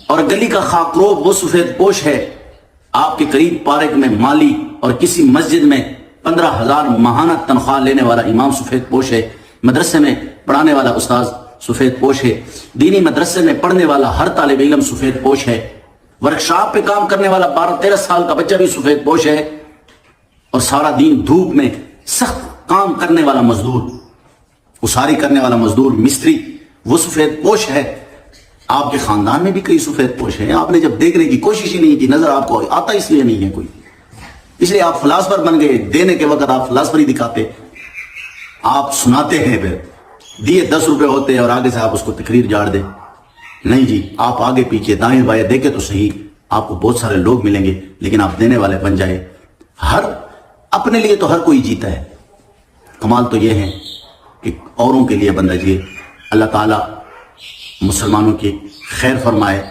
اور گلی کا خاکروب وہ سفید پوش ہے، آپ کے قریب پارک میں مالی اور کسی مسجد میں 15,000 ماہانہ تنخواہ لینے والا امام سفید پوش ہے، مدرسے میں پڑھانے والا استاذ سفید پوش ہے، دینی مدرسے میں پڑھنے والا ہر طالب علم سفید پوش ہے، ورکشاپ پہ کام کرنے والا 12-13 سال کا بچہ بھی سفید پوش ہے، اور سارا دن دھوپ میں سخت کام کرنے والا مزدور، اساری کرنے والا مزدور، مستری، وہ سفید پوش ہے۔ آپ کے خاندان میں بھی کئی سفید پوش ہیں، آپ نے جب دیکھنے کی کوشش ہی نہیں کی، نظر آپ کو آتا اس لیے نہیں ہے کوئی، اس لیے آپ فلاسفر بن گئے، دینے کے وقت آپ فلاسفری دکھاتے، آپ سناتے ہیں، پھر دیے 10 روپے ہوتے ہیں اور آگے سے آپ اس کو تقریر جاڑ دیں۔ نہیں جی، آپ آگے پیچھے دائیں بائیں دیکھیں تو صحیح، آپ کو بہت سارے لوگ ملیں گے، لیکن آپ دینے والے بن جائے۔ اپنے لیے تو ہر کوئی جیتا ہے، کمال تو یہ ہے کہ اوروں کے لیے بندہ جیے۔ اللہ تعالیٰ مسلمانوں کی خیر فرمائے،